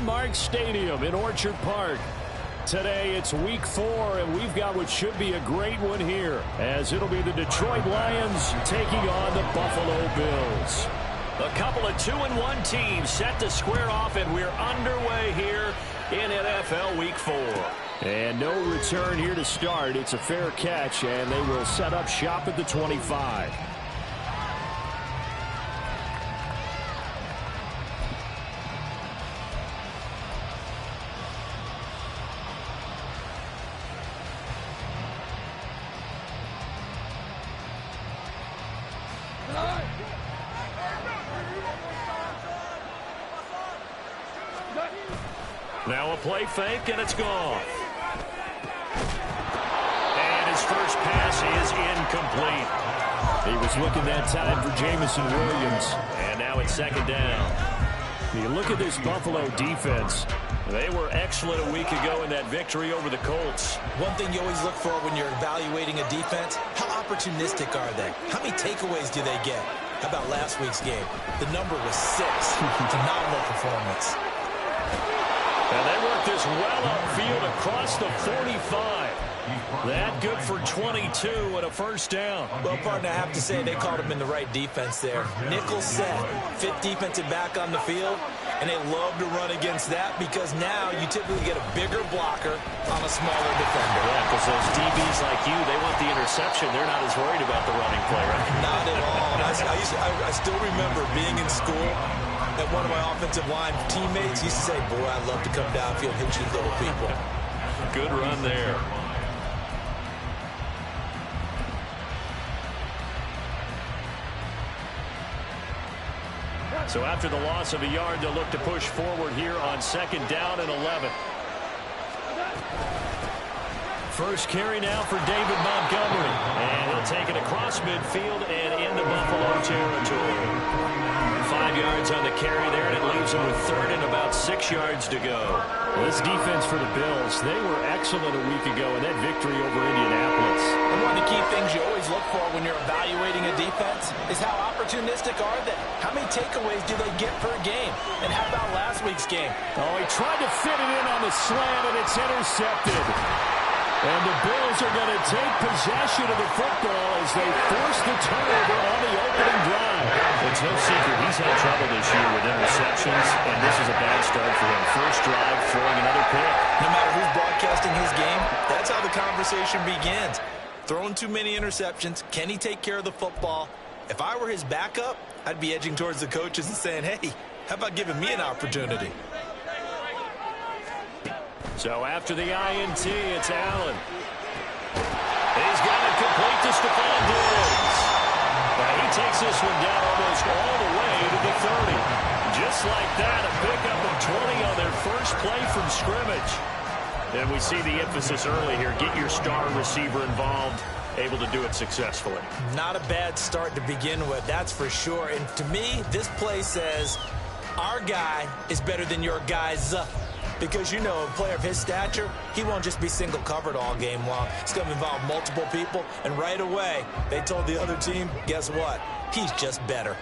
Highmark Stadium in Orchard Park. Today it's week 4, and we've got what should be a great one here, as it'll be the Detroit Lions taking on the Buffalo Bills. A couple of 2-1 teams set to square off, and we're underway here in NFL Week 4. And no return here to start. It's a fair catch, and they will set up shop at the 25. Now a play fake, and it's gone. And his first pass is incomplete. He was looking that time for Jamison Williams. And now it's second down. You look at this Buffalo defense. They were excellent a week ago in that victory over the Colts. One thing you always look for when you're evaluating a defense, how opportunistic are they? How many takeaways do they get? How about last week's game? The number was 6. Phenomenal performance. And they work this well upfield across the 45. That good for 22 and a first down. Well, partner, I have to say they called him in the right defense there. Nickel set, fifth defensive back on the field, and they love to run against that because now you typically get a bigger blocker on a smaller defender. Yeah, because those DBs like you, they want the interception. They're not as worried about the running play, right? Not at all. I still remember being in school, and one of my offensive line teammates used to say, boy, I'd love to come downfield and hit you little people. Good run there. So after the loss of a yard, they'll look to push forward here on second down and 11. First carry now for David Montgomery. And he'll take it across midfield and into Buffalo territory. 5 yards on the carry there, and it leaves him with third and about 6 yards to go. Well, this defense for the Bills, they were excellent a week ago in that victory over Indianapolis. And one of the key things you always look for when you're evaluating a defense is how opportunistic are they? How many takeaways do they get per game? And how about last week's game? Oh, he tried to fit it in on the slant, and it's intercepted. And the Bills are going to take possession of the football as they force the turnover on the opening drive. It's no secret he's had trouble this year with interceptions, and this is a bad start for him. First drive, throwing another pick. No matter who's broadcasting his game, that's how the conversation begins. Throwing too many interceptions, can he take care of the football? If I were his backup, I'd be edging towards the coaches and saying, hey, how about giving me an opportunity? So after the INT, it's Allen. He's got it complete to Stephon Diggs. He takes this one down almost all the way to the 30. Just like that, a pickup of 20 on their first play from scrimmage. And we see the emphasis early here. Get your star receiver involved, able to do it successfully. Not a bad start to begin with, that's for sure. And to me, this play says, our guy is better than your guy's. Because, you know, a player of his stature, he won't just be single covered all game long. It's going to involve multiple people. And right away, they told the other team, guess what? He's just better.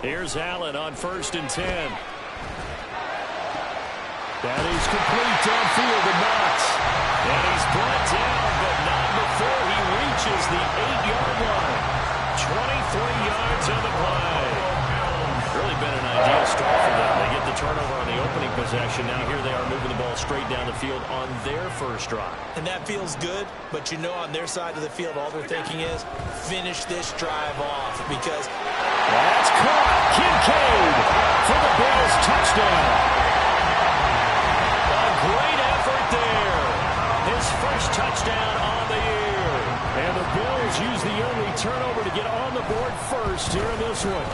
Here's Allen on 1st and 10. That is complete downfield to Knox. And he's brought down, but not before he reaches the 8-yard line. 23 yards on the play. Really been an ideal start for them. They get the turnover on the opening possession. Now here they are moving the ball straight down the field on their first drive. And that feels good, but you know on their side of the field all they're thinking is finish this drive off because that's caught. Kincaid for the Bills touchdown. A great effort there. His first touchdown on the year. And the Bills use the only turnover to get on the board first here in this one.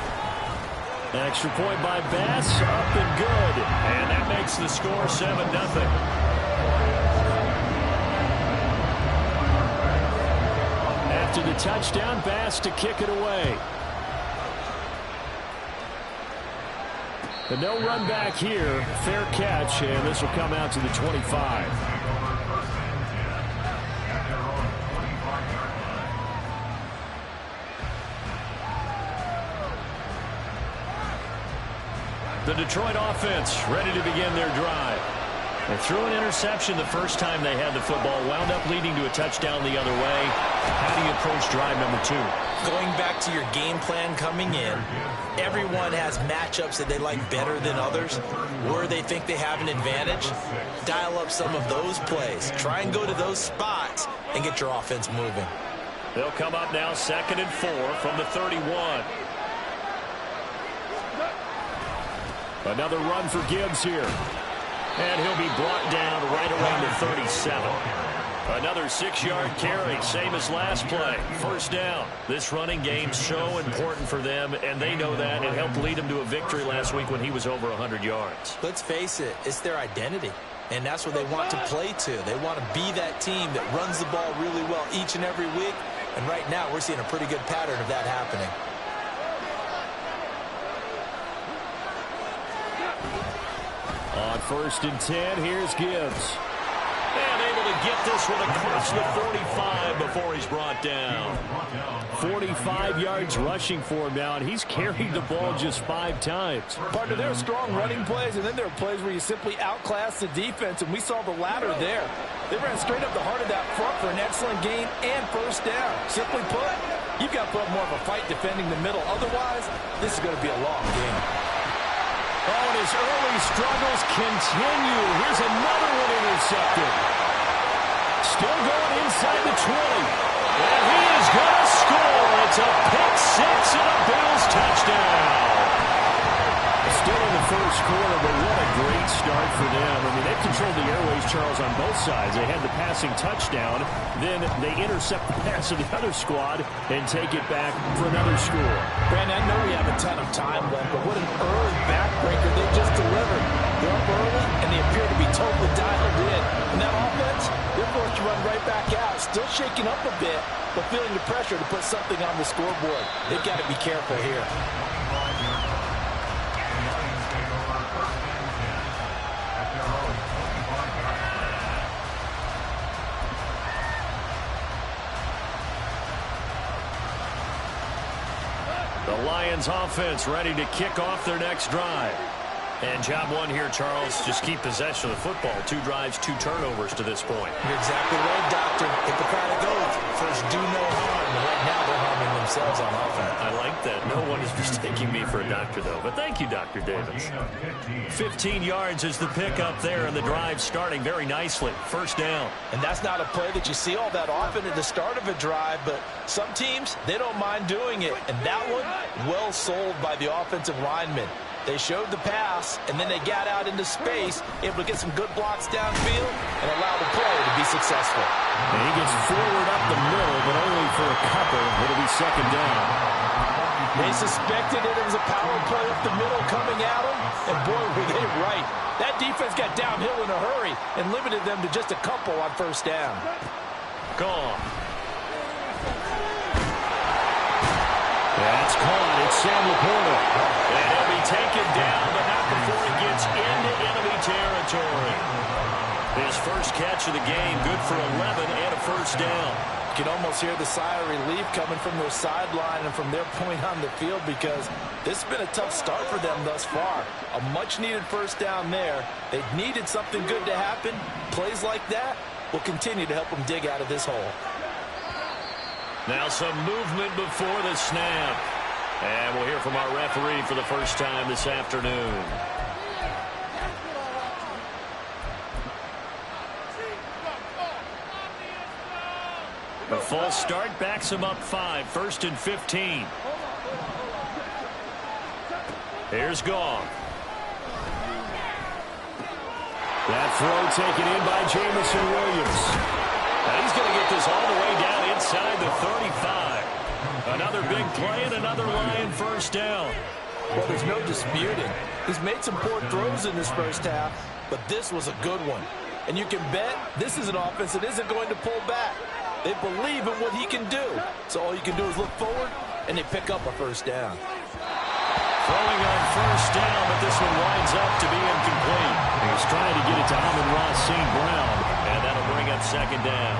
Extra point by Bass, up and good. And that makes the score 7-0. After the touchdown, Bass to kick it away. But no run back here. Fair catch, and this will come out to the 25. The Detroit offense ready to begin their drive. They threw an interception the first time they had the football, wound up leading to a touchdown the other way. How do you approach drive number 2? Going back to your game plan coming in, everyone has matchups that they like better than others, where they think they have an advantage. Dial up some of those plays. Try and go to those spots and get your offense moving. They'll come up now 2nd and 4 from the 31. Another run for Gibbs here. And he'll be brought down right around the 37. Another 6-yard carry, same as last play. First down. This running game's so important for them, and they know that. It helped lead them to a victory last week when he was over 100 yards. Let's face it, it's their identity. And that's what they want to play to. They want to be that team that runs the ball really well each and every week. And right now, we're seeing a pretty good pattern of that happening. On 1st and 10, here's Gibbs. And able to get this one across the 45 before he's brought down. 45 yards rushing for him now, and he's carried the ball just 5 times. Partner, there are strong running plays, and then there are plays where you simply outclass the defense, and we saw the latter there. They ran straight up the heart of that front for an excellent gain and first down. Simply put, you've got to put up more of a fight defending the middle. Otherwise, this is going to be a long game. Oh, and his early struggles continue. Here's another one intercepted. Still going inside the 20. And he is going to score. It's a pick 6 and a Bills touchdown. Still in the first quarter, but what a great start for them. I mean, they've controlled the airways, Charles, on both sides. They had the passing touchdown. Then they intercept the pass of the other squad and take it back for another score. Brandon, I know we have a ton of time left, but what an early backbreaker they just delivered. They're up early, and they appear to be totally dialed in. And that offense, they're forced to run right back out. Still shaking up a bit, but feeling the pressure to put something on the scoreboard. They've got to be careful here. The Lions offense ready to kick off their next drive. And job 1 here, Charles, just keep possession of the football. 2 drives, 2 turnovers to this point. You're exactly right, Doctor. Hippocratic oath. First, do no harm. But right now, they're harming themselves on offense. I like that. No one is mistaking me for a doctor, though. But thank you, Dr. Davis. 15 yards is the pickup there, and the drive starting very nicely. First down. And that's not a play that you see all that often at the start of a drive, but some teams, they don't mind doing it. And that one, well sold by the offensive lineman. They showed the pass, and then they got out into space, able to get some good blocks downfield and allow the play to be successful. And he gets forward up the middle, but only for a couple. It'll be second down. They suspected it was a power play up the middle coming at them, and boy, were they right. That defense got downhill in a hurry and limited them to just a couple on first down. Gone. That's caught. It's Sam Laporta. And he'll be taken down, but not before he gets into enemy territory. His first catch of the game, good for 11 and a first down. You can almost hear the sigh of relief coming from their sideline and from their point on the field, because this has been a tough start for them thus far. A much-needed first down there. They've needed something good to happen. Plays like that will continue to help them dig out of this hole. Now some movement before the snap. And we'll hear from our referee for the first time this afternoon. The false start backs him up 5. 1st and 15. Here's Gong. That throw taken in by Jamison Williams. Now he's going to get this all the way down inside the 35. Another big play and another Lion first down. Well, there's no disputing. He's made some poor throws in this first half, but this was a good one. And you can bet this is an offense that isn't going to pull back. They believe in what he can do. So all you can do is look forward, and they pick up a first down. Throwing on first down, but this one winds up to be incomplete. He's trying to get it to Amon-Ra St. Brown, and that'll bring up second down.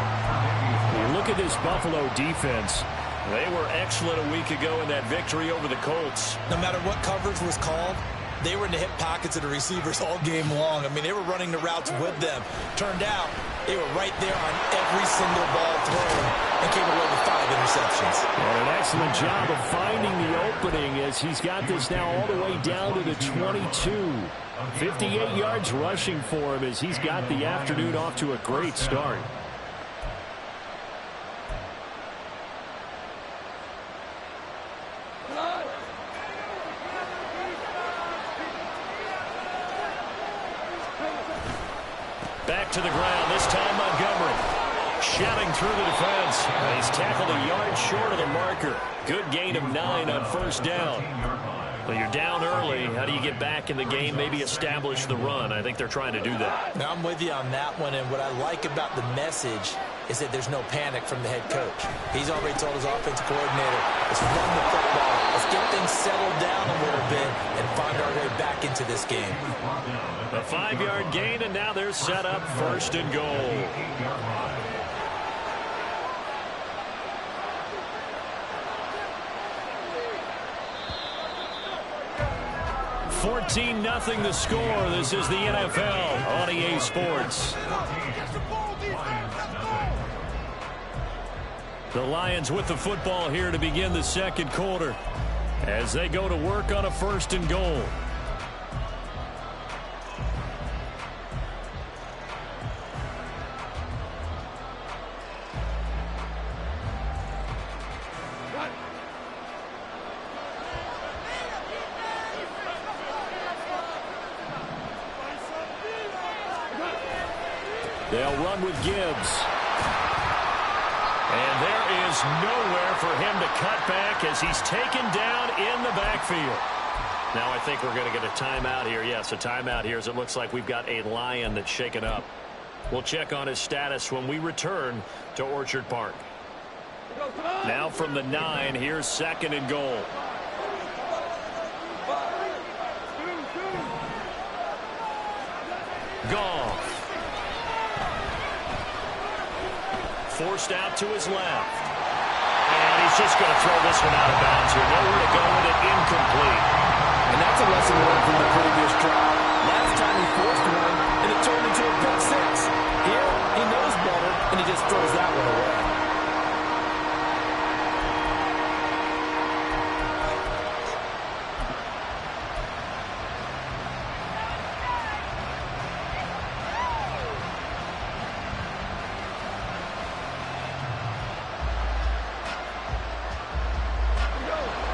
Look at this Buffalo defense. They were excellent a week ago in that victory over the Colts. No matter what coverage was called, they were in the hip pockets of the receivers all game long. I mean, they were running the routes with them. Turned out, they were right there on every single ball thrown and came away with 5 interceptions. Well, an excellent job of finding the opening as he's got this now all the way down to the 22. 58 yards rushing for him as he's got the afternoon off to a great start. Back to the ground, this time Montgomery. Shouting through the defense. He's tackled a yard short of the marker. Good gain of 9 on first down. Well, you're down early. How do you get back in the game, maybe establish the run? I think they're trying to do that. Now, I'm with you on that one, and what I like about the message is that there's no panic from the head coach. He's already told his offensive coordinator, let's run the football, let's get things settled down a little bit and find our way back into this game. A 5-yard gain, and now they're set up first and goal. 14-0 the score. This is the NFL on EA Sports. The Lions with the football here to begin the second quarter as they go to work on a first and goal. They'll run with Gibbs. And there is nowhere for him to cut back as he's taken down in the backfield. Now I think we're going to get a timeout here. Yes, a timeout here as it looks like we've got a Lion that's shaken up. We'll check on his status when we return to Orchard Park. Now from the 9, here's second and goal. Goff. Forced out to his left. And he's just going to throw this one out of bounds here. Nowhere to go with it, incomplete. And that's a lesson learned from the previous drive. Last time he forced one, and it turned into a pick 6. Here, he knows better, and he just throws that one away.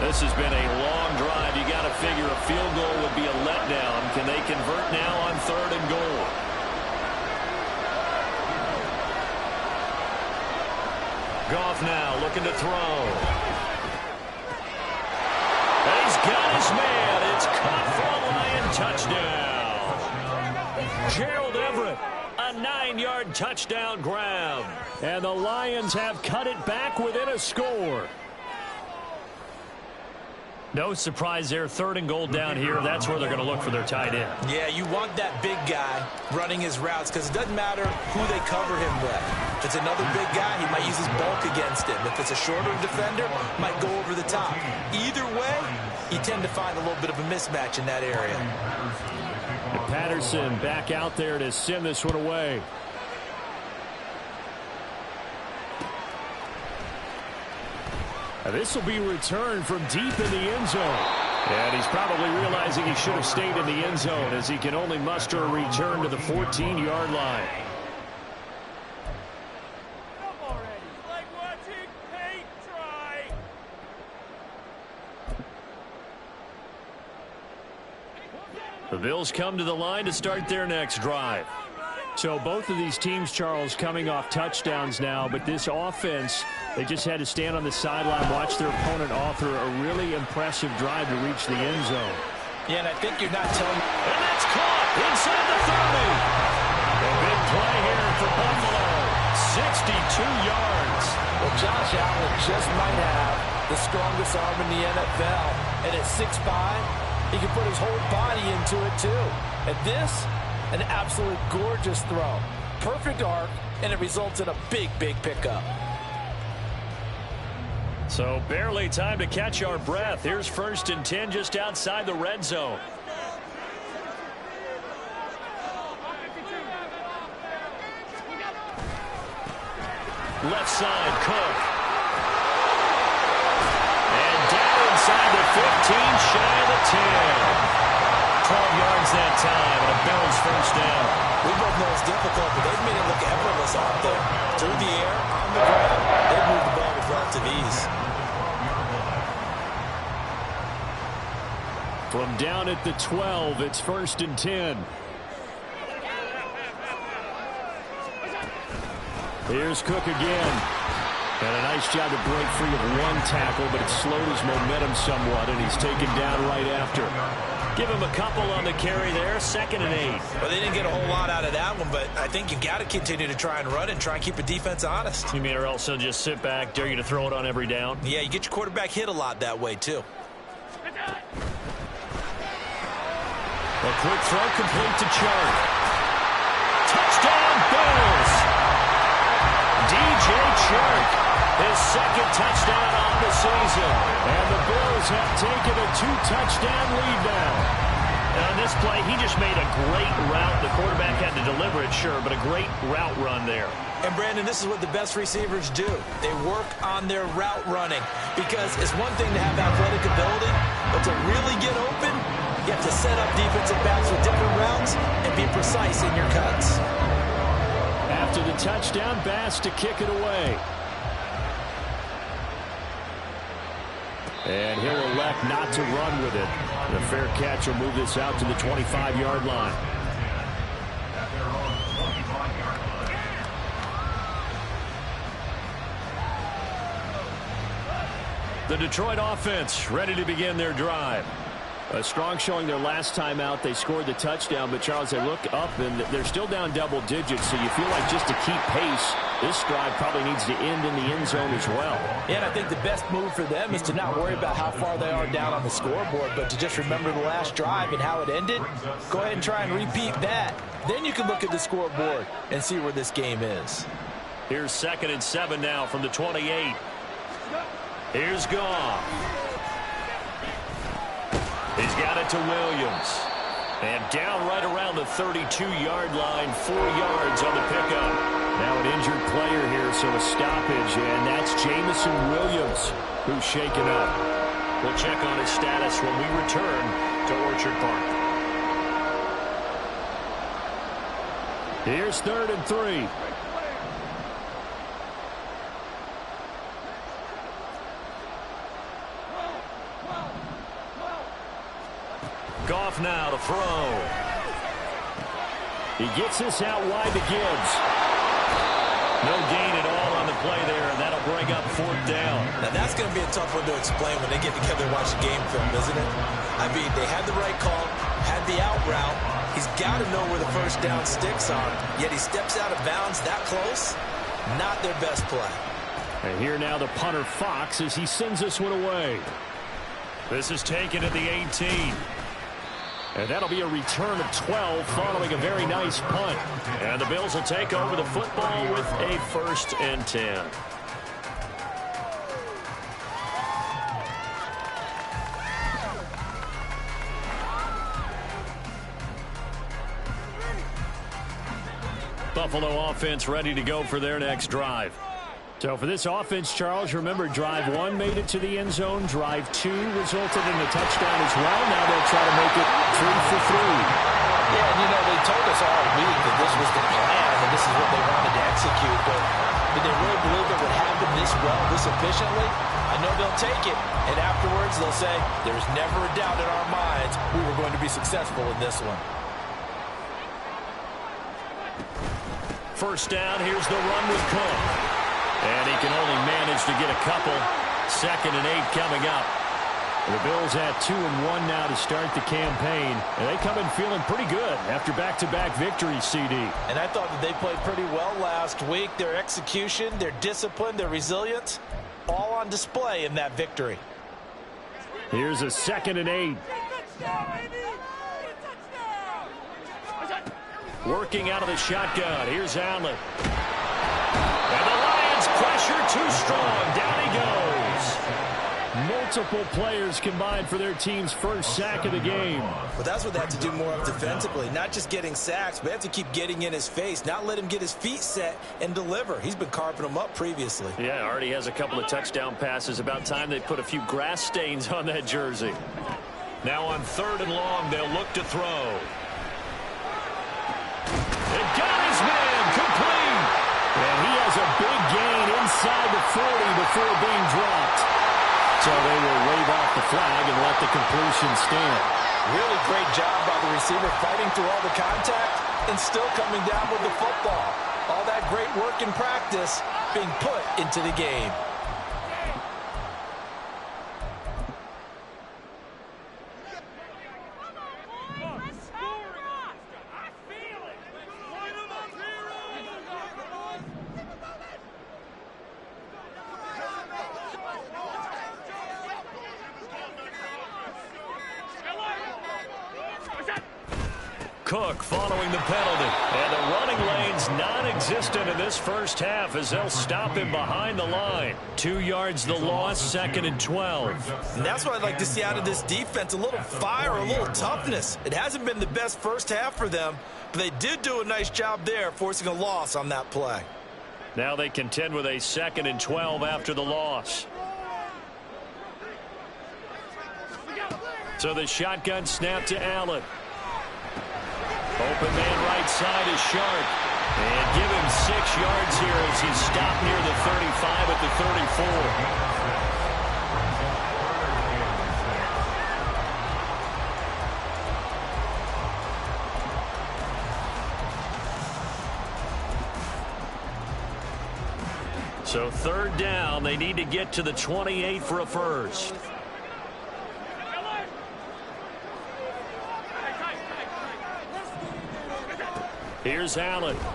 This has been a long drive. You got to figure a field goal would be a letdown. Can they convert now on third and goal? Goff now looking to throw. And he's got his man. It's caught for a Lion touchdown. Gerald Everett, a 9-yard touchdown grab. And the Lions have cut it back within a score. No surprise there. Third and goal down here. That's where they're going to look for their tight end. Yeah, you want that big guy running his routes because it doesn't matter who they cover him with. If it's another big guy, he might use his bulk against him. If it's a shorter defender, might go over the top. Either way, you tend to find a little bit of a mismatch in that area. And Patterson back out there to send this one away. This will be returned from deep in the end zone. And he's probably realizing he should have stayed in the end zone as he can only muster a return to the 14-yard line. The Bills come to the line to start their next drive. So both of these teams, Charles, coming off touchdowns now, but this offense, they just had to stand on the sideline, watch their opponent author a really impressive drive to reach the end zone. Yeah, and I think you're not telling... And that's caught inside the 30. A big play here for Buffalo. 62 yards. Well, Josh Allen just might have the strongest arm in the NFL. And at 6'5", he can put his whole body into it, too. And this... an absolute gorgeous throw. Perfect arc, and it results in a big, big pickup. So barely time to catch our breath. Here's first and 10 just outside the red zone. Left side, Cook. And down inside the 15, shy of the 10. 12 yards that time, and a Bills first down. We both know it's difficult, but they've made it look effortless out there. Through the air, on the ground, they've moved the ball with relative ease. From down at the 12, it's 1st and 10. Here's Cook again. And a nice job to break free of one tackle, but it slowed his momentum somewhat, and he's taken down right after. Give him a couple on the carry there, 2nd and 8. Well, they didn't get a whole lot out of that one, but I think you've got to continue to try and run and try and keep the defense honest. You mean or else he'll just sit back, dare you to throw it on every down? Yeah, you get your quarterback hit a lot that way, too. A quick throw complete to Chark. Touchdown, Bills! DJ Chark, his 2nd touchdown on the season. And the Bills have taken a 2-touchdown lead now. Now, on this play, he just made a great route. The quarterback had to deliver it, sure, but a great route run there. And, Brandon, this is what the best receivers do. They work on their route running because it's one thing to have athletic ability, but to really get open, you have to set up defensive backs with different routes and be precise in your cuts. After the touchdown, Bass to kick it away. And he'll elect not to run with it. The fair catch will move this out to the 25-yard line. The Detroit offense ready to begin their drive. A strong showing their last time out. They scored the touchdown, but Charles, they look up and they're still down double digits, so you feel like just to keep pace, this drive probably needs to end in the end zone as well. Yeah, and I think the best move for them is to not worry about how far they are down on the scoreboard, but to just remember the last drive and how it ended. Go ahead and try and repeat that. Then you can look at the scoreboard and see where this game is. Here's 2nd and 7 now from the 28. Here's Goff. He's got it to Williams. And down right around the 32-yard line, 4 yards on the pickup. Now an injured player here, so a stoppage, and that's Jamison Williams who's shaken up. We'll check on his status when we return to Orchard Park. Here's 3rd and 3. Goff now to throw. He gets this out wide to Gibbs. No gain at all on the play there, and that'll bring up 4th down. Now, that's going to be a tough one to explain when they get together and watch the game film, isn't it? I mean, they had the right call, had the out route. He's got to know where the first down sticks are, yet he steps out of bounds that close. Not their best play. And here now the punter, Fox, as he sends this one away. This is taken at the 18. And that'll be a return of 12 following a very nice punt. And the Bills will take over the football with a 1st and 10. Buffalo offense ready to go for their next drive. So for this offense, Charles, remember drive 1 made it to the end zone. Drive 2 resulted in a touchdown as well. Now they'll try to make it 3 for 3. Yeah, and you know, they told us all week that this was the plan and this is what they wanted to execute. But did they really believe it would happen this well, this efficiently? I know they'll take it. And afterwards they'll say, there's never a doubt in our minds we were going to be successful in this one. First down, here's the run with Cook. And he can only manage to get a couple. 2nd and 8 coming up. The Bills at 2-1 now to start the campaign. And they come in feeling pretty good after back-to-back victories, CD. And I thought that they played pretty well last week. Their execution, their discipline, their resilience, all on display in that victory. Here's a 2nd and 8. Working out of the shotgun. Here's Allen. And the Lions pressure too strong. Down he goes. Multiple players combined for their team's first sack of the game. Well, that's what they have to do more of defensively. Not just getting sacks, but they have to keep getting in his face, not let him get his feet set and deliver. He's been carving them up previously. Yeah, already has a couple of touchdown passes. About time they put a few grass stains on that jersey. Now on 3rd and long, they'll look to throw. It got his man complete. And he has a big gain inside the 40 before being dropped. So they will wave off the flag and let the completion stand. Really great job by the receiver fighting through all the contact and still coming down with the football. All that great work in practice being put into the game. Cook following the penalty. And the running lane's non-existent in this first half as they'll stop him behind the line. 2 yards the loss, 2nd and 12. And that's what I'd like to see out of this defense, a little fire, a little toughness. It hasn't been the best first half for them, but they did do a nice job there, forcing a loss on that play. Now they contend with a 2nd and 12 after the loss. So the shotgun snap to Allen. Open man right side is Sharp. And give him 6 yards here as he's stopped near the 35 at the 34. So 3rd down, they need to get to the 28 for a first. Here's Allen. Work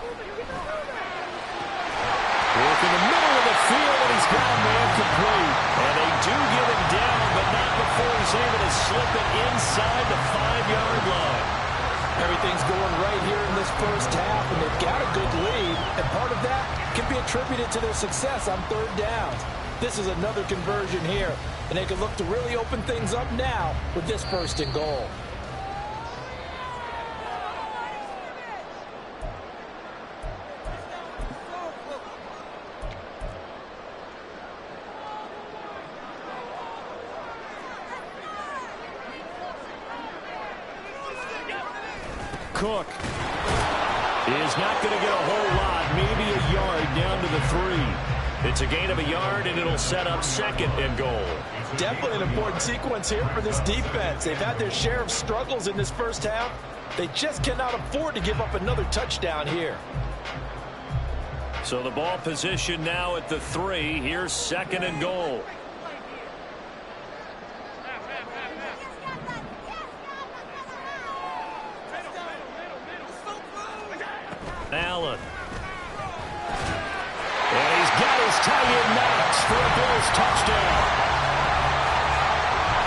in the middle of the field, and he's got a man complete. And they do get him down, but not before he's able to slip it inside the 5-yard line. Everything's going right here in this first half, and they've got a good lead. And part of that can be attributed to their success on 3rd downs. This is another conversion here, and they can look to really open things up now with this 1st and goal. Cook is not going to get a whole lot, maybe a yard down to the 3. It's a gain of a yard, and it'll set up 2nd and goal. Definitely an important sequence here for this defense. They've had their share of struggles in this first half. They just cannot afford to give up another touchdown here. So the ball position now at the 3. Here's 2nd and goal. Allen. And he's got his tight end Knox for a Bills touchdown.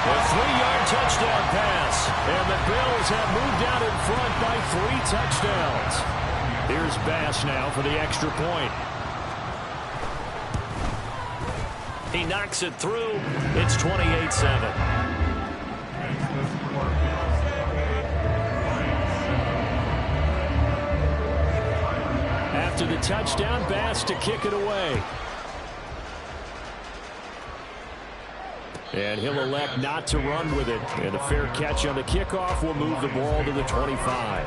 A 3-yard touchdown pass. And the Bills have moved out in front by 3 touchdowns. Here's Bass now for the extra point. He knocks it through. It's 28-7. After the touchdown, Bass to kick it away. And he'll elect not to run with it. And a fair catch on the kickoff will move the ball to the 25.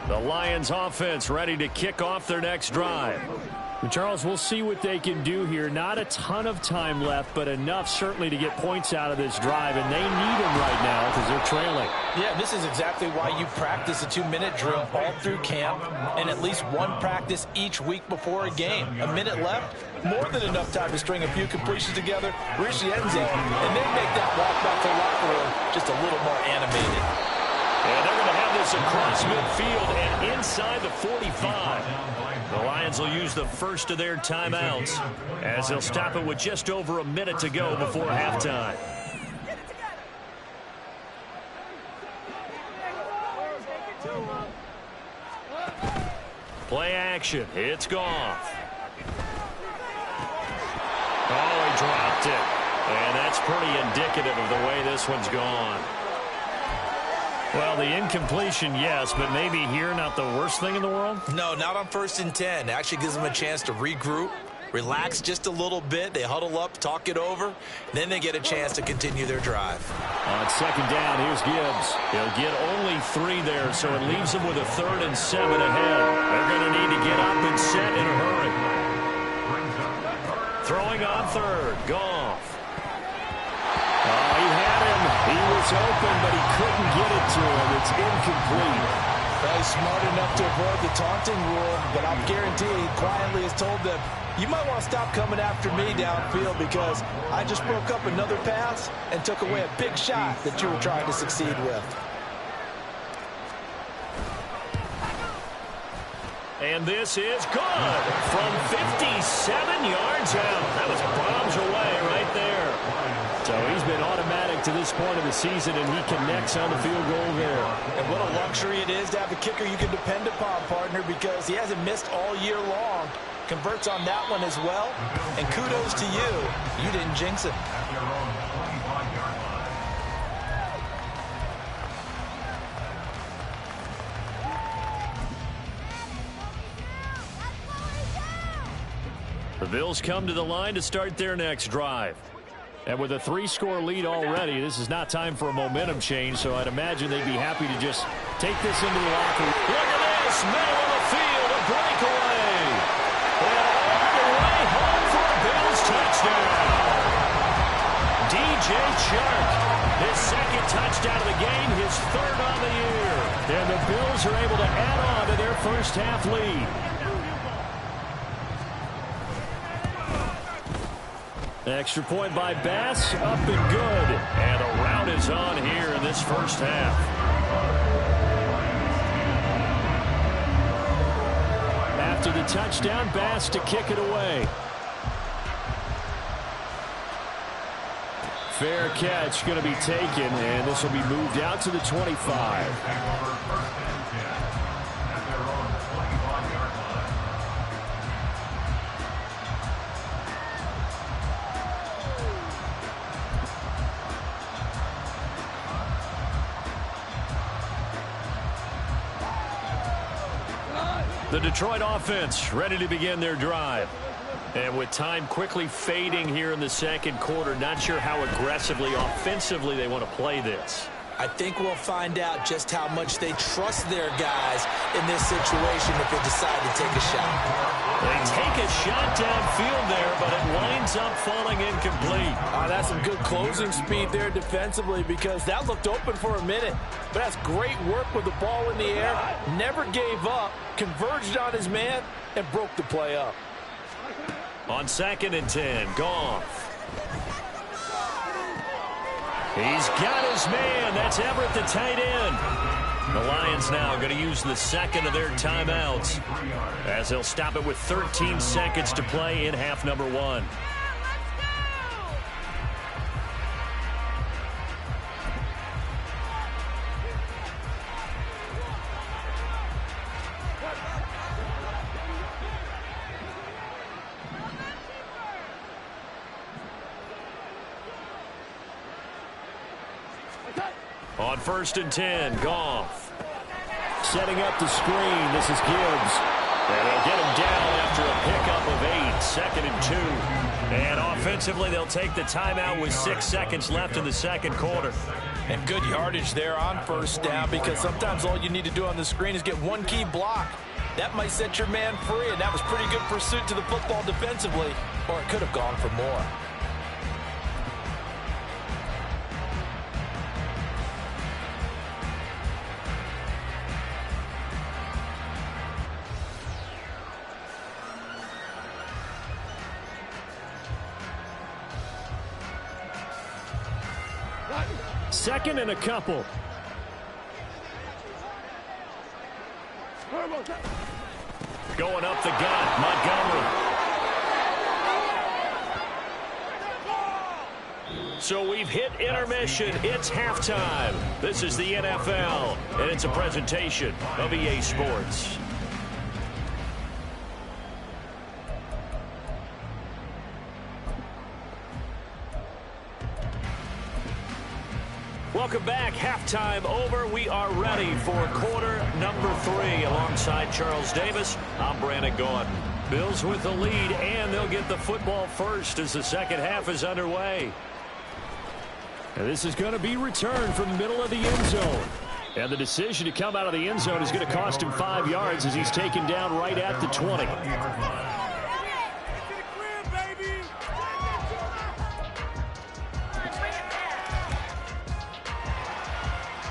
The Lions offense ready to kick off their next drive. And Charles, we'll see what they can do here. Not a ton of time left, but enough certainly to get points out of this drive, and they need them right now because they're trailing. Yeah, this is exactly why you practice a 2-minute drill all through camp and at least one practice each week before a game. A minute left, more than enough time to string a few completions together, reach the end zone, and then make that walk back to the locker room just a little more animated. And they're going to have Bills across midfield and inside the 45. The Lions will use the first of their timeouts as they'll stop it with just over a minute to go before halftime. Play action. It's Goff. Oh, he dropped it. And that's pretty indicative of the way this one's gone. Well, the incompletion, yes, but maybe here not the worst thing in the world? No, not on 1st and 10. Actually gives them a chance to regroup, relax just a little bit. They huddle up, talk it over. Then they get a chance to continue their drive. On 2nd down, here's Gibbs. He'll get only 3 there, so it leaves them with a 3rd and 7 ahead. They're going to need to get up and set in a hurry. Throwing on 3rd, Goff. Oh, he had him. He was open, but he couldn't get it to him. It's incomplete. Well, he's smart enough to avoid the taunting rule, but I'm guaranteed he quietly has told them, you might want to stop coming after me downfield because I just broke up another pass and took away a big shot that you were trying to succeed with. And this is good from 57 yards out. That was bombs away right there. So he's been automatic to this point of the season, and he connects on the field goal there. And what a luxury it is to have a kicker you can depend upon, partner, because he hasn't missed all year long. Converts on that one as well. And kudos to you. You didn't jinx it. The Bills come to the line to start their next drive. And with a 3-score lead already, this is not time for a momentum change, so I'd imagine they'd be happy to just take this into the locker room. Look at this, middle of the field, a breakaway. And all the way home for a Bills touchdown. DJ Chark, his 2nd touchdown of the game, his 3rd on the year. And the Bills are able to add on to their first half lead. Extra point by Bass, up and good. And the rout is on here in this first half. After the touchdown, Bass to kick it away. Fair catch going to be taken, and this will be moved out to the 25. The Detroit offense ready to begin their drive. And with time quickly fading here in the 2nd quarter, not sure how aggressively, offensively they want to play this. I think we'll find out just how much they trust their guys in this situation if they decide to take a shot. They take a shot downfield there, but it winds up falling incomplete. That's some good closing speed there defensively because that looked open for a minute. But that's great work with the ball in the air. Never gave up, converged on his man, and broke the play up. On 2nd and 10, Goff. He's got his man. That's Everett, the tight end. The Lions now going to use the 2nd of their timeouts as they'll stop it with 13 seconds to play in half number 1. On 1st and 10, Goff. Setting up the screen. This is Gibbs. And they'll get him down after a pickup of 8. 2nd and 2. And offensively, they'll take the timeout with 6 seconds left in the 2nd quarter. And good yardage there on 1st down because sometimes all you need to do on the screen is get one key block. That might set your man free, and that was pretty good pursuit to the football defensively, or it could have gone for more. Second and a couple. Going up the gut, Montgomery. So we've hit intermission. It's halftime. This is the NFL, and it's a presentation of EA Sports. Welcome back. Halftime over. We are ready for quarter number 3. Alongside Charles Davis, I'm Brandon Gaudin. Bills with the lead, and they'll get the football first as the second half is underway. And this is going to be returned from the middle of the end zone. And the decision to come out of the end zone is going to cost him 5 yards as he's taken down right at the 20.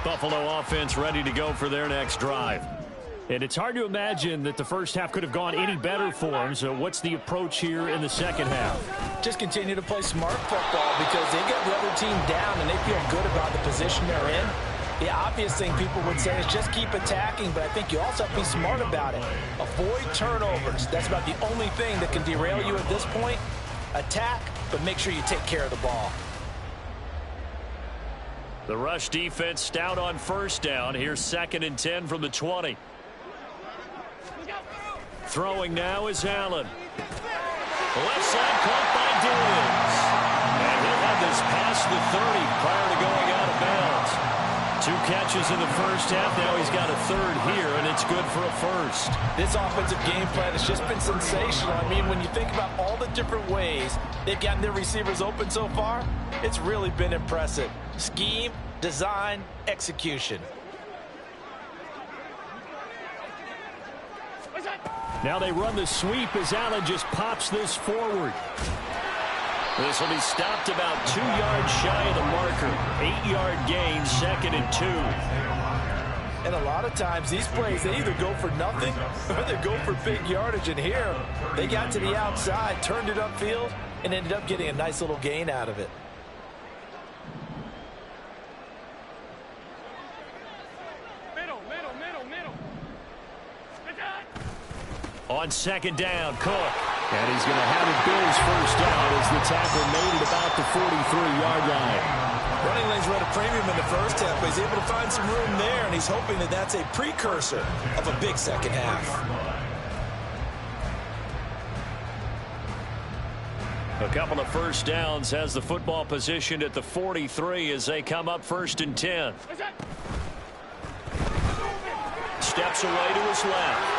Buffalo offense ready to go for their next drive. And it's hard to imagine that the first half could have gone any better for him. So what's the approach here in the second half? Just continue to play smart football because they get the other team down and they feel good about the position they're in. The obvious thing people would say is just keep attacking, but I think you also have to be smart about it. Avoid turnovers. That's about the only thing that can derail you at this point. Attack, but make sure you take care of the ball. The rush defense stout on first down. Here's 2nd and 10 from the 20. Throwing now is Allen. Left side caught by Dills. And he'll have this past the 30 prior to going out of bounds. 2 catches in the first half. Now he's got a 3rd here, and it's good for a first. This offensive game plan has just been sensational. I mean, when you think about all the different ways they've gotten their receivers open so far, it's really been impressive. Scheme, design, execution. Now they run the sweep as Allen just pops this forward. This will be stopped about 2 yards shy of the marker. 8-yard gain, 2nd and 2. And a lot of times these plays, they either go for nothing or they go for big yardage. And here, they got to the outside, turned it upfield, and ended up getting a nice little gain out of it. On 2nd down, Cook. And he's going to have a Bills first down as the tackle made it about the 43-yard line. Running lanes were at a premium in the first half, but he's able to find some room there, and he's hoping that that's a precursor of a big second half. A couple of first downs has the football positioned at the 43 as they come up 1st and 10. Steps away to his left.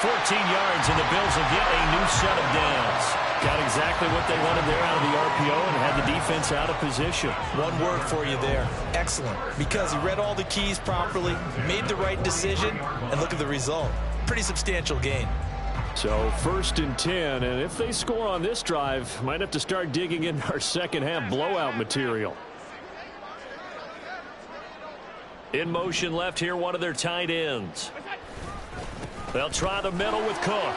14 yards, and the Bills will get a new set of downs. Got exactly what they wanted there out of the RPO and had the defense out of position. One word for you there. Excellent. Because he read all the keys properly, made the right decision, and look at the result. Pretty substantial gain. So 1st and 10, and if they score on this drive, might have to start digging in our second half blowout material. In motion left here, one of their tight ends. They'll try the middle with Cook.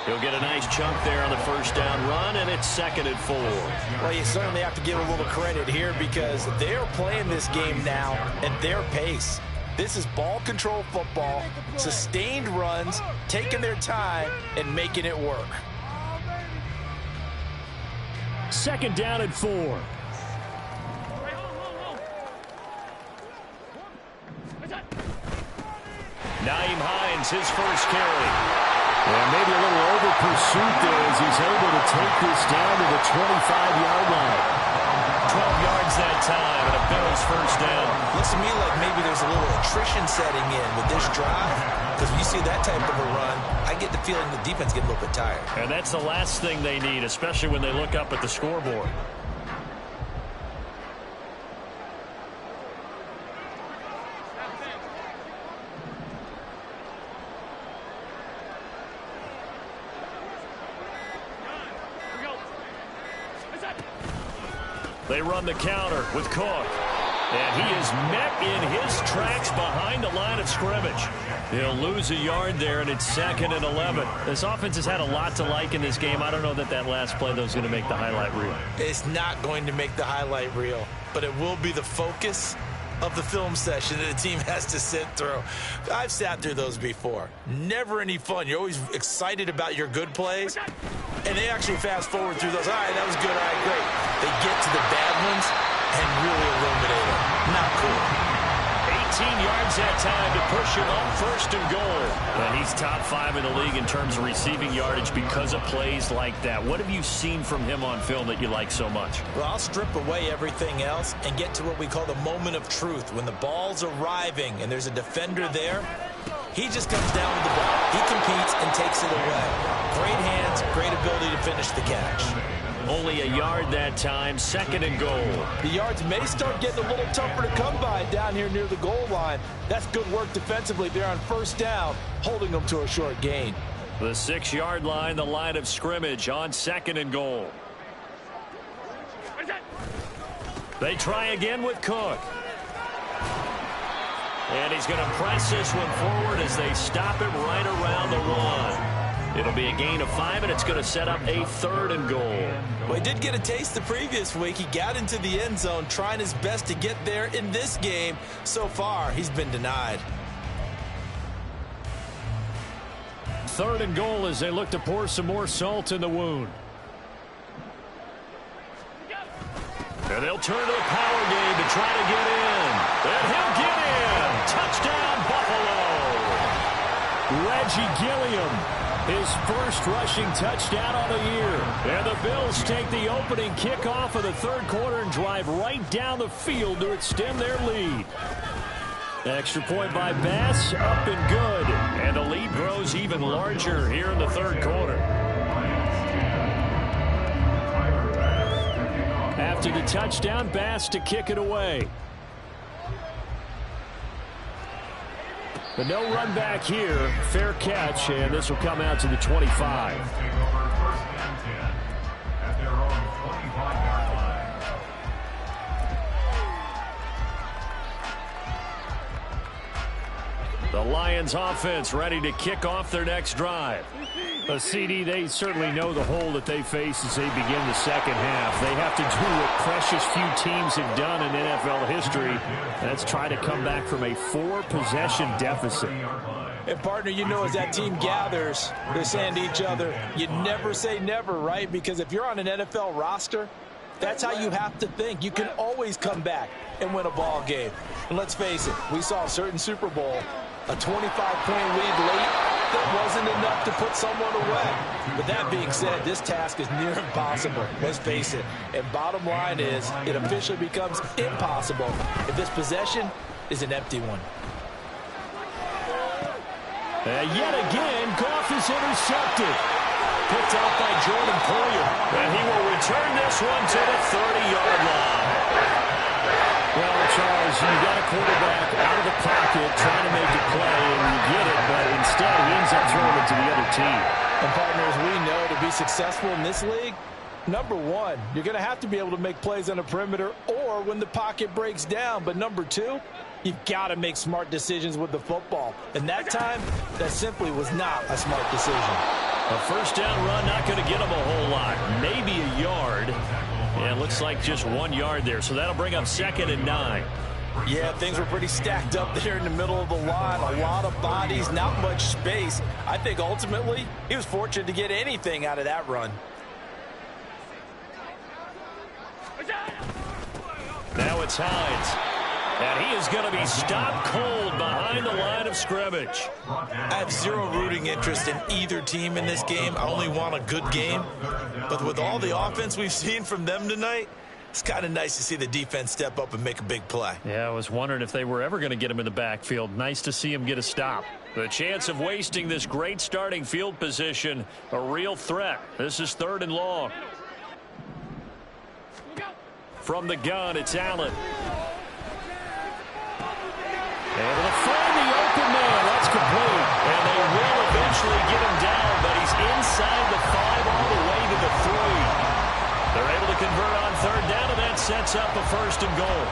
He'll get a nice chunk there on the first down run, and it's 2nd and 4. Well, you certainly have to give a little credit here because they're playing this game now at their pace. This is ball control football, sustained runs, taking their time, and making it work. 2nd down and 4. Nyheim Hines, his first carry. And maybe a little over pursuit there as he's able to take this down to the 25-yard line. 12 yards that time, and a Bills first down. Looks to me like maybe there's a little attrition setting in with this drive. Because when you see that type of a run, I get the feeling the defense get a little bit tired. And that's the last thing they need, especially when they look up at the scoreboard. They run the counter with Cook. And he is met in his tracks behind the line of scrimmage. He'll lose a yard there, and it's 2nd and 11. This offense has had a lot to like in this game. I don't know that that last play, though, is going to make the highlight reel. It's not going to make the highlight reel, but it will be the focus of the film session that a team has to sit through. I've sat through those before. Never any fun. You're always excited about your good plays, and they actually fast forward through those. All right, that was good. All right, great. They get to the bad ones and really illuminate them. Not cool. 18 yards that time to push him up first and goal. And he's top 5 in the league in terms of receiving yardage because of plays like that. What have you seen from him on film that you like so much? Well, I'll strip away everything else and get to what we call the moment of truth. When the ball's arriving and there's a defender there, he just comes down with the ball. He competes and takes it away. Great hands, great ability to finish the catch. Only a yard that time, second and goal. The yards may start getting a little tougher to come by down here near the goal line. That's good work defensively there on first down, holding them to a short gain. The 6-yard line, the line of scrimmage on second and goal. They try again with Cook. And he's going to press this one forward as they stop him right around the 1. It'll be a gain of 5, and it's going to set up a third and goal. Well, he did get a taste the previous week. He got into the end zone, trying his best to get there in this game. So far, he's been denied. Third and goal as they look to pour some more salt in the wound. And they'll turn to the power game to try to get in. And he'll get in. Touchdown, Buffalo. Reggie Gilliam. His first rushing touchdown on the year. And the Bills take the opening kickoff of the third quarter and drive right down the field to extend their lead. Extra point by Bass, up and good. And the lead grows even larger here in the third quarter. After the touchdown, Bass to kick it away. But no run back here. Fair catch, and this will come out to the 25. The Lions offense ready to kick off their next drive. CD, they certainly know the hole that they face as they begin the second half. They have to do what precious few teams have done in NFL history. That's try to come back from a 4-possession deficit. And, partner, you know, as that team gathers, they're saying to each other, you never say never, right? Because if you're on an NFL roster, that's how you have to think. You can always come back and win a ball game. And let's face it, we saw a certain Super Bowl, a 25-point lead late. That wasn't enough to put someone away. But that being said, this task is near impossible. Let's face it. And bottom line is, it officially becomes impossible if this possession is an empty one. Yet again, Goff is intercepted. Picked off by Jordan Poyer. And he will return this one to the 30-yard line. Well, Charles, you got a quarterback out of the pocket trying to make a play, and you get it, but instead he ends up throwing it to the other team. And, partners, we know to be successful in this league, number one, you're going to have to be able to make plays on the perimeter or when the pocket breaks down. But number two, you've got to make smart decisions with the football. And that time, that simply was not a smart decision. A first down run, not going to get him a whole lot. Maybe a yard. Yeah, it looks like just 1 yard there, so that'll bring up second and 9. Yeah, things were pretty stacked up there in the middle of the line. A lot of bodies, not much space. I think ultimately he was fortunate to get anything out of that run. Now it's Hines. And he is going to be stopped cold behind the line of scrimmage. I have zero rooting interest in either team in this game. I only want a good game. But with all the offense we've seen from them tonight, it's kind of nice to see the defense step up and make a big play. Yeah, I was wondering if they were ever going to get him in the backfield. Nice to see him get a stop. The chance of wasting this great starting field position, a real threat. This is third and long. From the gun, it's Allen. Able to find the open man. That's complete. And they will eventually get him down, but he's inside the 5 all the way to the 3. They're able to convert on third down, and that sets up a first and goal.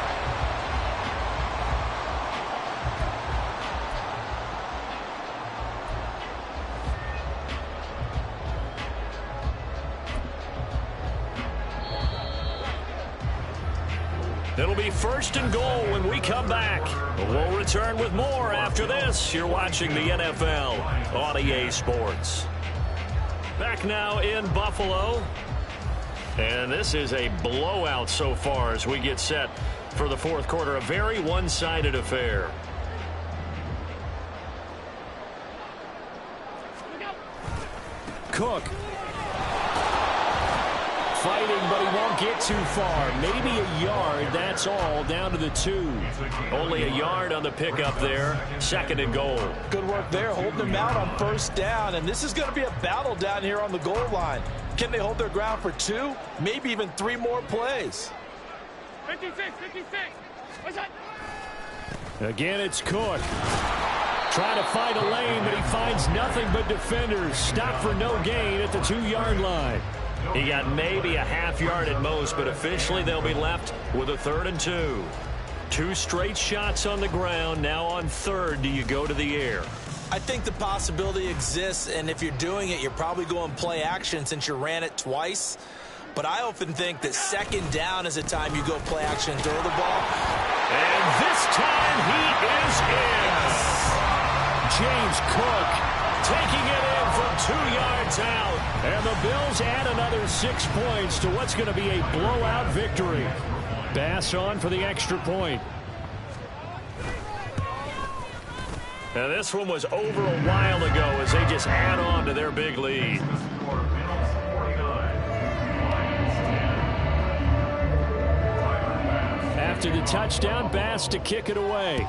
It'll be 1st and goal when we come back. We'll return with more after this. You're watching the NFL on EA Sports. Back now in Buffalo. And this is a blowout so far as we get set for the 4th quarter. A very one-sided affair. Cook. Fighting, but he won't get too far. Maybe a yard, that's all, down to the 2. Only a yard on the pickup there. 2nd and goal. Good work there, holding them out on 1st down. And this is going to be a battle down here on the goal line. Can they hold their ground for 2, maybe even 3 more plays? 56. What's that? Again, it's Cook. Trying to find a lane, but he finds nothing but defenders. Stop for no gain at the 2-yard line. He got maybe a half yard at most, but officially they'll be left with a 3rd and 2. 2 straight shots on the ground. Now on 3rd, do you go to the air? I think the possibility exists, and if you're doing it, you're probably going play action since you ran it twice. But I often think that 2nd down is a time you go play action and throw the ball. And this time he is in. James Cook taking it in from 2 yards out. And the Bills add another 6 points to what's going to be a blowout victory. Bass on for the extra point. Now this one was over a while ago as they just add on to their big lead. After the touchdown, Bass to kick it away.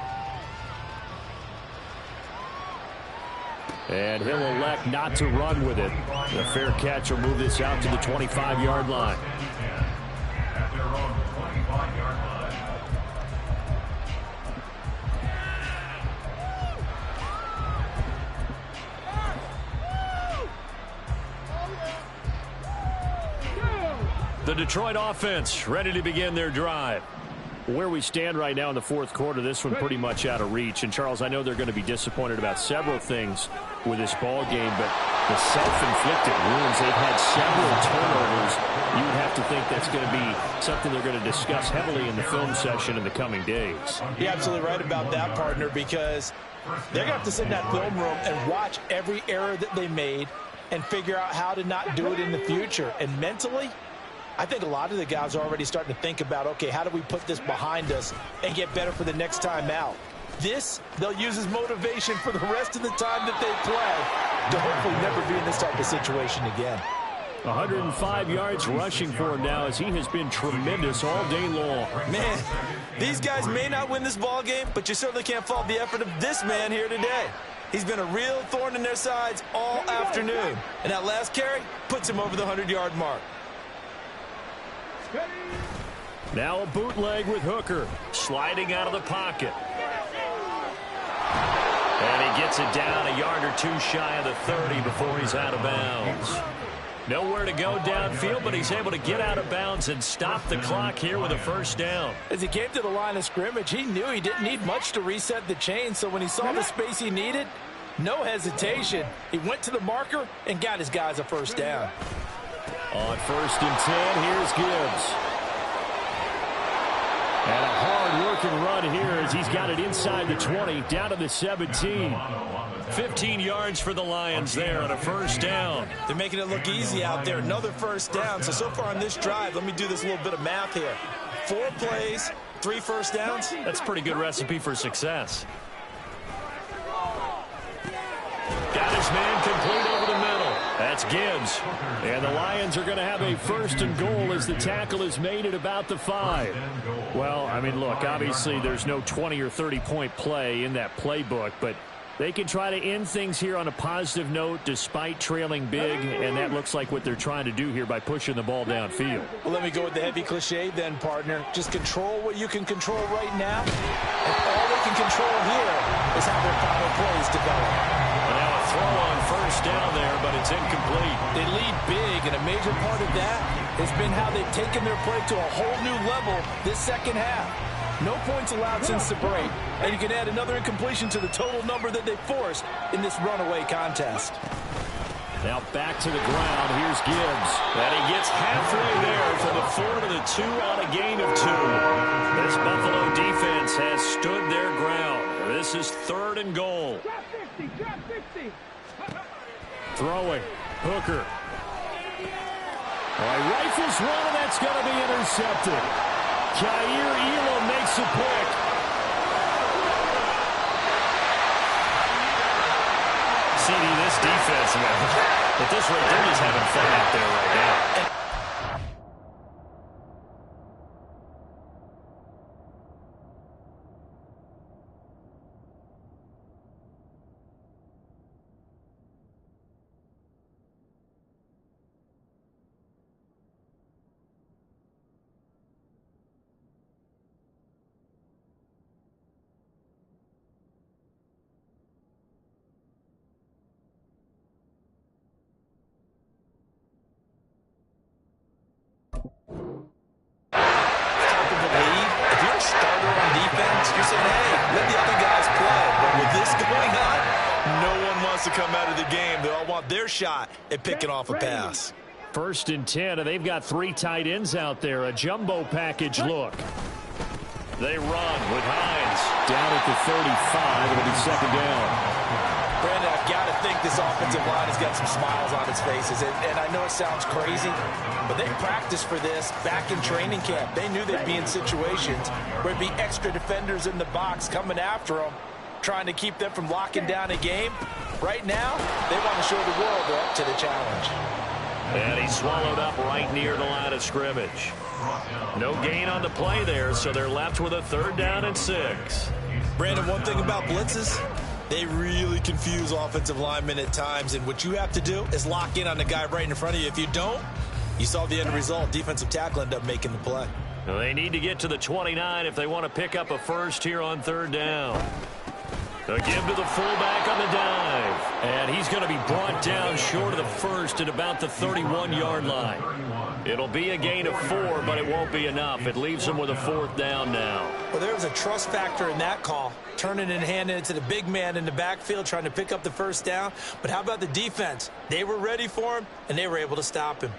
And he'll elect not to run with it. The fair catch will move this out to the 25-yard line. The Detroit offense ready to begin their drive. Where we stand right now in the 4th quarter, this one pretty much out of reach. And, Charles, I know they're going to be disappointed about several things with this ball game, but the self-inflicted wounds, they've had several turnovers. You would have to think that's going to be something they're going to discuss heavily in the film session in the coming days. You're absolutely right about that, partner, because they're going to have to sit in that film room and watch every error that they made and figure out how to not do it in the future. And mentally, I think a lot of the guys are already starting to think about, okay, how do we put this behind us and get better for the next time out? This, they'll use as motivation for the rest of the time that they play to hopefully never be in this type of situation again. 105 yards rushing for him now as he has been tremendous all day long. Man, these guys may not win this ball game, but you certainly can't fault the effort of this man here today. He's been a real thorn in their sides all afternoon. And that last carry puts him over the 100-yard mark. Now a bootleg with Hooker, sliding out of the pocket. And he gets it down a yard or 2 shy of the 30 before he's out of bounds. Nowhere to go downfield, but he's able to get out of bounds and stop the clock here with a 1st down. As he came to the line of scrimmage, he knew he didn't need much to reset the chain, so when he saw the space he needed, no hesitation. He went to the marker and got his guys a 1st down. On 1st and 10, here's Gibbs. And a hard-working run here as he's got it inside the 20, down to the 17. 15 yards for the Lions there on a 1st down. They're making it look easy out there. Another 1st down. So far on this drive, let me do this little bit of math here. 4 plays, 3 1st downs. That's a pretty good recipe for success. Got his man complete over the middle. That's Gibbs. And the Lions are going to have a 1st and goal as the tackle is made at about the 5. Well, I mean, look, obviously there's no 20 or 30-point play in that playbook, but they can try to end things here on a positive note despite trailing big, and that looks like what they're trying to do here by pushing the ball downfield. Well, let me go with the heavy cliche then, partner. Just control what you can control right now, and all they can control here is how their final plays develop. And now a throw on 1st down there, but it's incomplete. They lead big, and a major part of that has been how they've taken their play to a whole new level this 2nd half. No points allowed since the break, and you can add another incompletion to the total number that they forced in this runaway contest. Now back to the ground. Here's Gibbs. And he gets halfway there for the 4 to the 2 on a gain of 2. This Buffalo defense has stood their ground. This is 3rd and goal. Throwing. Hooker. Rifles one, and that's going to be intercepted. Jair Elam makes a pick. CD, this defense, man, at this rate, they're just having fun out there right now. To come out of the game, they all want their shot at picking off a pass. 1st and 10, and they've got 3 tight ends out there. A jumbo package look. They run with Hines down at the 35. It'll be 2nd down. Brandon, I've got to think this offensive line has got some smiles on its faces. And I know it sounds crazy, but they practiced for this back in training camp. They knew they'd be in situations where there'd be extra defenders in the box coming after them, trying to keep them from locking down a game. Right now, they want to show the world they're up to the challenge. And he's swallowed up right near the line of scrimmage. No gain on the play there, so they're left with a 3rd down and 6. Brandon, one thing about blitzes, they really confuse offensive linemen at times, and what you have to do is lock in on the guy right in front of you. If you don't, you saw the end result. Defensive tackle end up making the play. Well, they need to get to the 29 if they want to pick up a first here on 3rd down. A give to the fullback on the dive. And he's going to be brought down short of the first at about the 31-yard line. It'll be a gain of 4, but it won't be enough. It leaves him with a 4th down now. Well, there was a trust factor in that call. Turning and handing it to the big man in the backfield, trying to pick up the 1st down. But how about the defense? They were ready for him, and they were able to stop him.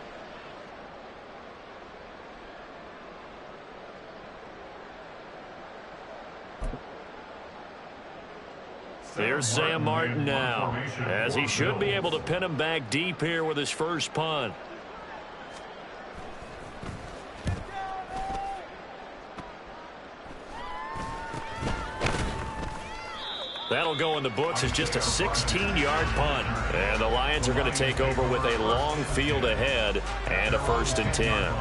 Here's Sam Martin now, as he should be able to pin him back deep here with his first punt. That'll go in the books as just a 16-yard punt. And the Lions are going to take over with a long field ahead and a 1st and 10.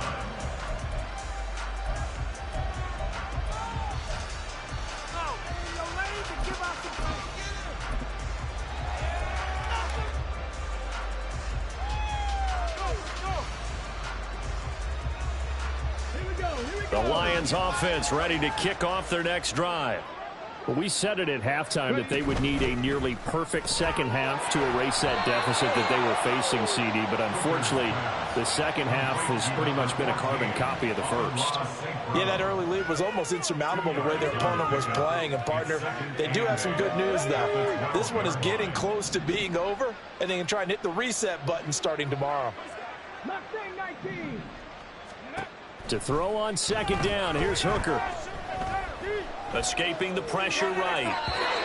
The Lions offense ready to kick off their next drive. Well, we said it at halftime that they would need a nearly perfect second half to erase that deficit that they were facing, CD. But unfortunately, the second half has pretty much been a carbon copy of the first. Yeah, that early lead was almost insurmountable the way their opponent was playing. And, partner, they do have some good news, though. This one is getting close to being over, and they can try and hit the reset button starting tomorrow. To throw on 2nd down, here's Hooker. Escaping the pressure right.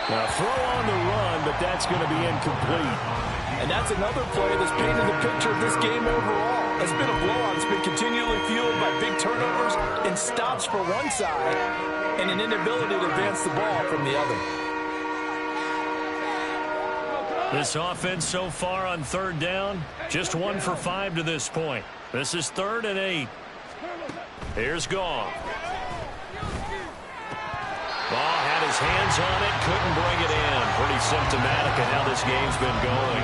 Now throw on the run, but that's going to be incomplete. And that's another play that's painted the picture of this game overall. It's been a blowout. It's been continually fueled by big turnovers and stops for one side and an inability to advance the ball from the other. This offense so far on 3rd down, just 1 for 5 to this point. This is 3rd and 8. Here's Goff. Ball had his hands on it, couldn't bring it in. Pretty symptomatic of how this game's been going.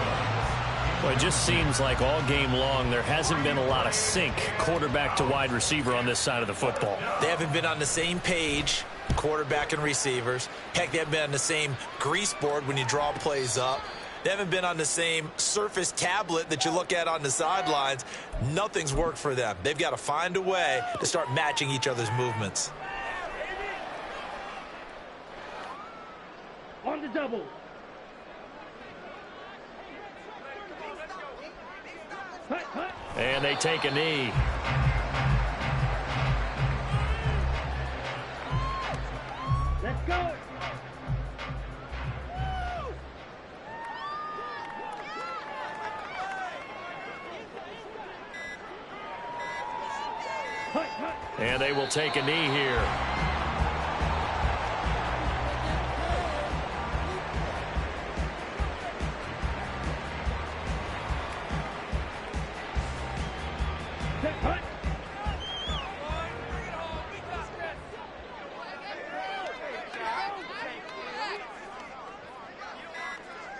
Well, it just seems like all game long there hasn't been a lot of sync quarterback to wide receiver on this side of the football. They haven't been on the same page, quarterback and receivers. Heck, they haven't been on the same grease board when you draw plays up. They haven't been on the same Surface tablet that you look at on the sidelines. Nothing's worked for them. They've got to find a way to start matching each other's movements. On the double. And they take a knee. And they will take a knee here. Hut.